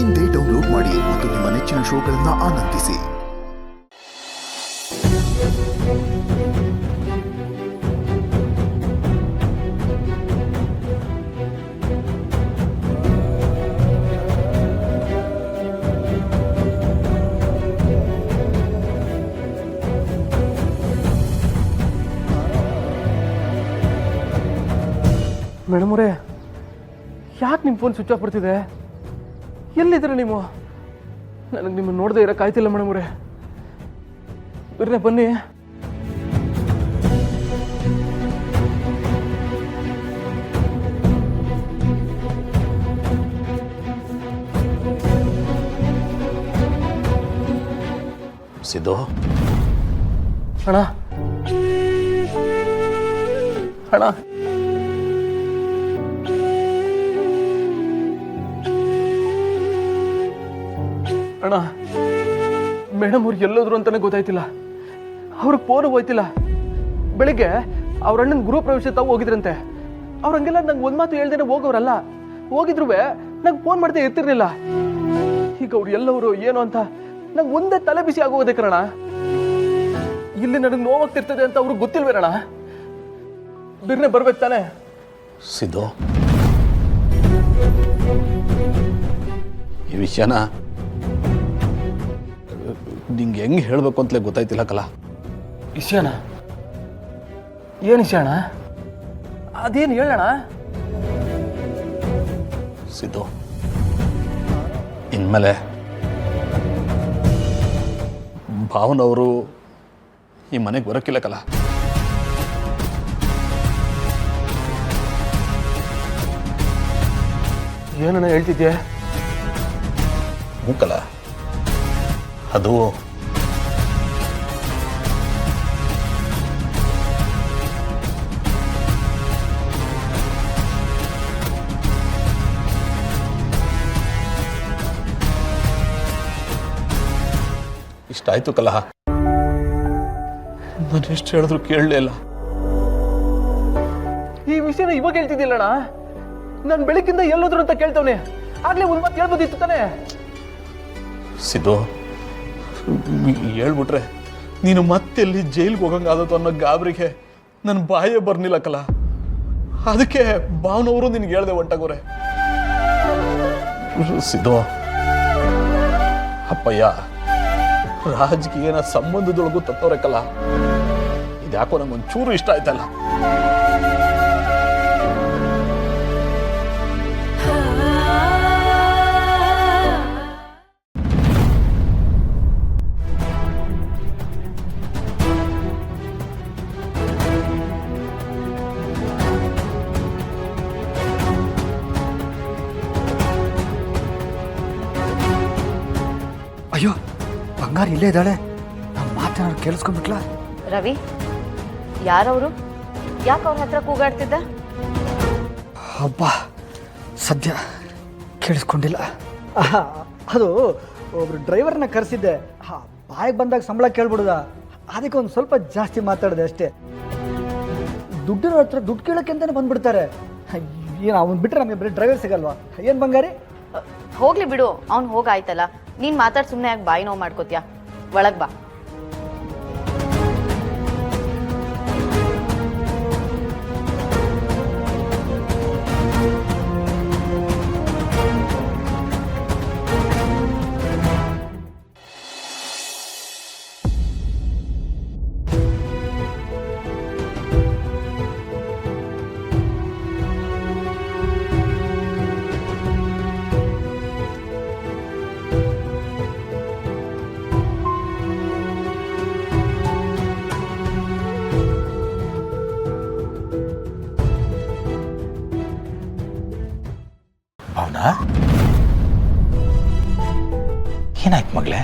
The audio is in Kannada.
ಇಂದೇ ಡೌನ್ಲೋಡ್ ಮಾಡಿ ಮತ್ತು ನಿಮ್ಮ ನೆಚ್ಚಿನ ಶೋಗಳನ್ನು ಆನಂದಿಸಿ. ಮೇಡಮ್ ಅವರೇ, ಯಾಕೆ ನಿಮ್ಮ ಫೋನ್ ಸ್ವಿಚ್ ಆಫ್ ಬರ್ತಿದೆ? ಎಲ್ಲಿದ್ದೀರ ನೀವು? ನನಗೆ ನಿಮ್ಮನ್ನು ನೋಡದೆ ಇರೋಕ್ಕಾಯ್ತಿಲ್ಲ ಮೇಡಮ್ ಅವರೇ. ಬರ್ರೆ ಬನ್ನಿ. ಸಿದ್ದು ಅಣ್ಣ ಅಣ್ಣ ಅಣ್ಣ, ಮೇಡಮ್ ಅವ್ರು ಎಲ್ಲೋದ್ರು ಅಂತಾನೆ ಗೊತ್ತಾಯ್ತಿಲ್ಲ. ಅವ್ರಿಗೆ ಫೋನ್ ಹೋಯ್ತಿಲ್ಲ. ಬೆಳಿಗ್ಗೆ ಅವ್ರ ಅಣ್ಣನ ಗೃಹ ಪ್ರವೇಶ ತಾವು ಹೋಗಿದ್ರಂತೆ. ಅವ್ರು ಹಂಗೆಲ್ಲ ನಂಗೆ ಒಂದು ಮಾತು ಹೇಳ್ದೇನೆ ಹೋಗೋರಲ್ಲ. ಹೋಗಿದ್ರು ನಂಗೆ ಫೋನ್ ಮಾಡ್ದೆ ಎತ್ತಿರ್ಲಿಲ್ಲ. ಈಗ ಅವ್ರು ಎಲ್ಲವರು ಏನು ಅಂತ ನಂಗೆ ಒಂದೇ ತಲೆ ಬಿಸಿ ಆಗೋದೆ ಕಣ. ಇಲ್ಲಿ ನನಗೆ ನೋವಾಗ್ತಿರ್ತದೆ ಅಂತ ಅವ್ರಿಗೆ ಗೊತ್ತಿಲ್ವೇನಣ್ಣ? ಬಿರ್ನೆ ಬರ್ಬೇಕು ತಾನೆ? ಸಿದ್ದು, ಈ ವಿಷಯನ ನಿಂಗೆ ಹೆಂಗೆ ಹೇಳಬೇಕು ಅಂತಲೇ ಗೊತ್ತಾಯ್ತಿಲ್ಲ ಕಲ. ವಿಷಯನ? ಏನು ವಿಷಯ ಅಣ್ಣ? ಅದೇನು ಹೇಳೋಣ. ಸಿದ್ದು, ಇನ್ಮೇಲೆ ಭಾವನವರು ಈ ಮನೆಗೆ ಬರೋಕ್ಕಿಲ್ಲ ಕಲ. ಏನಣ್ಣ ಹೇಳ್ತಿದ್ಯೆ? ಮೂಕಲ, ಅದು ಇಷ್ಟ ಆಯ್ತು ಕಲಹ. ನಾನು ಎಷ್ಟು ಹೇಳಿದ್ರು ಕೇಳಲೇ ಇಲ್ಲ. ಈ ವಿಷಯನ ಇವಾಗ ಹೇಳ್ತಿದ್ದಿಲ್ಲಣ್ಣ. ನಾನು ಬೆಳಕಿಂದ ಎಲ್ಲೋದ್ರು ಅಂತ ಕೇಳ್ತವನೆ. ಆಗ್ಲೇ ಒಂದ್ ಮಾತು ಹೇಳ್ಬೋದಿತ್ತು ತಾನೆ? ಸಿದ್ದು, ಹೇಳ್ಬಿಟ್ರೆ ನೀನು ಮತ್ತೆಲ್ಲಿ ಜೈಲ್ಗೆ ಹೋಗಂಗಾದತ್ತು ಅನ್ನೋ ಗಾಬರಿಗೆ ನನ್ನ ಬಾಯೇ ಬರ್ನಿಲ್ಲ ಕಲ. ಅದಕ್ಕೆ ಭಾವನವರು ನಿನ್ಗೆ ಹೇಳ್ದೆ ಹೊಂಟಾಗೋರೆ. ಸಿದ್ದು, ಅಪ್ಪಯ್ಯ ರಾಜಕೀಯನ ಸಂಬಂಧದೊಳಗೂ ತತ್ತವ್ರೆ ಕಲ. ಇದ್ಯಾಕೋ ನಂಗೊಂಚೂರು ಇಷ್ಟ ಆಯ್ತಲ್ಲ. ಅಯ್ಯೋ, ಬಂಗಾರ ಇಲ್ಲೇ ಇದ್ದಾಳೆ. ನಾವು ಮಾತನಾಡಿ ಕೇಳಿಸ್ಕೊಂಡ್ಬಿಟ್ಲ. ರವಿ, ಯಾರವರು? ಯಾಕೆ ಅವ್ರ ಹತ್ರ ಕೂಗಾಡ್ತಿದ್ದ? ಹಬ್ಬ, ಸದ್ಯ ಕೇಳಿಸ್ಕೊಂಡಿಲ್ಲ. ಅದು ಒಬ್ರು ಡ್ರೈವರ್ನ ಕರೆಸಿದ್ದೆ. ಬಾಯಿಗೆ ಬಂದಾಗ ಸಂಬಳ ಕೇಳ್ಬಿಡುದ. ಅದಕ್ಕೆ ಒಂದು ಸ್ವಲ್ಪ ಜಾಸ್ತಿ ಮಾತಾಡಿದೆ ಅಷ್ಟೇ. ದುಡ್ಡಿನ ಹತ್ರ ದುಡ್ಡು ಕೇಳೋಕ್ಕೆ ಅಂತಾನೆ ಬಂದ್ಬಿಡ್ತಾರೆ. ಏನು ಅವ್ನು ಬಿಟ್ಟರೆ ನಮಗೆ ಬರೀ ಡ್ರೈವರ್ ಸಿಗಲ್ವಾ? ಏನು ಬಂಗಾರಿ? ಹೋಗ್ಲಿ ಬಿಡು, ಅವ್ನು ಹೋಗಾಯ್ತಲ್ಲ. ನೀನ್ ಮಾತಾಡ್ ಸುಮ್ಮನೆ ಯಾಕೆ ಬಾಯಿ ನೋವು ಮಾಡ್ಕೋತೀಯ? ಒಳಗ್ ಬಾ. ಭಾವನಾ, ಏನಾಯ್ತು ಮಗಳೇ?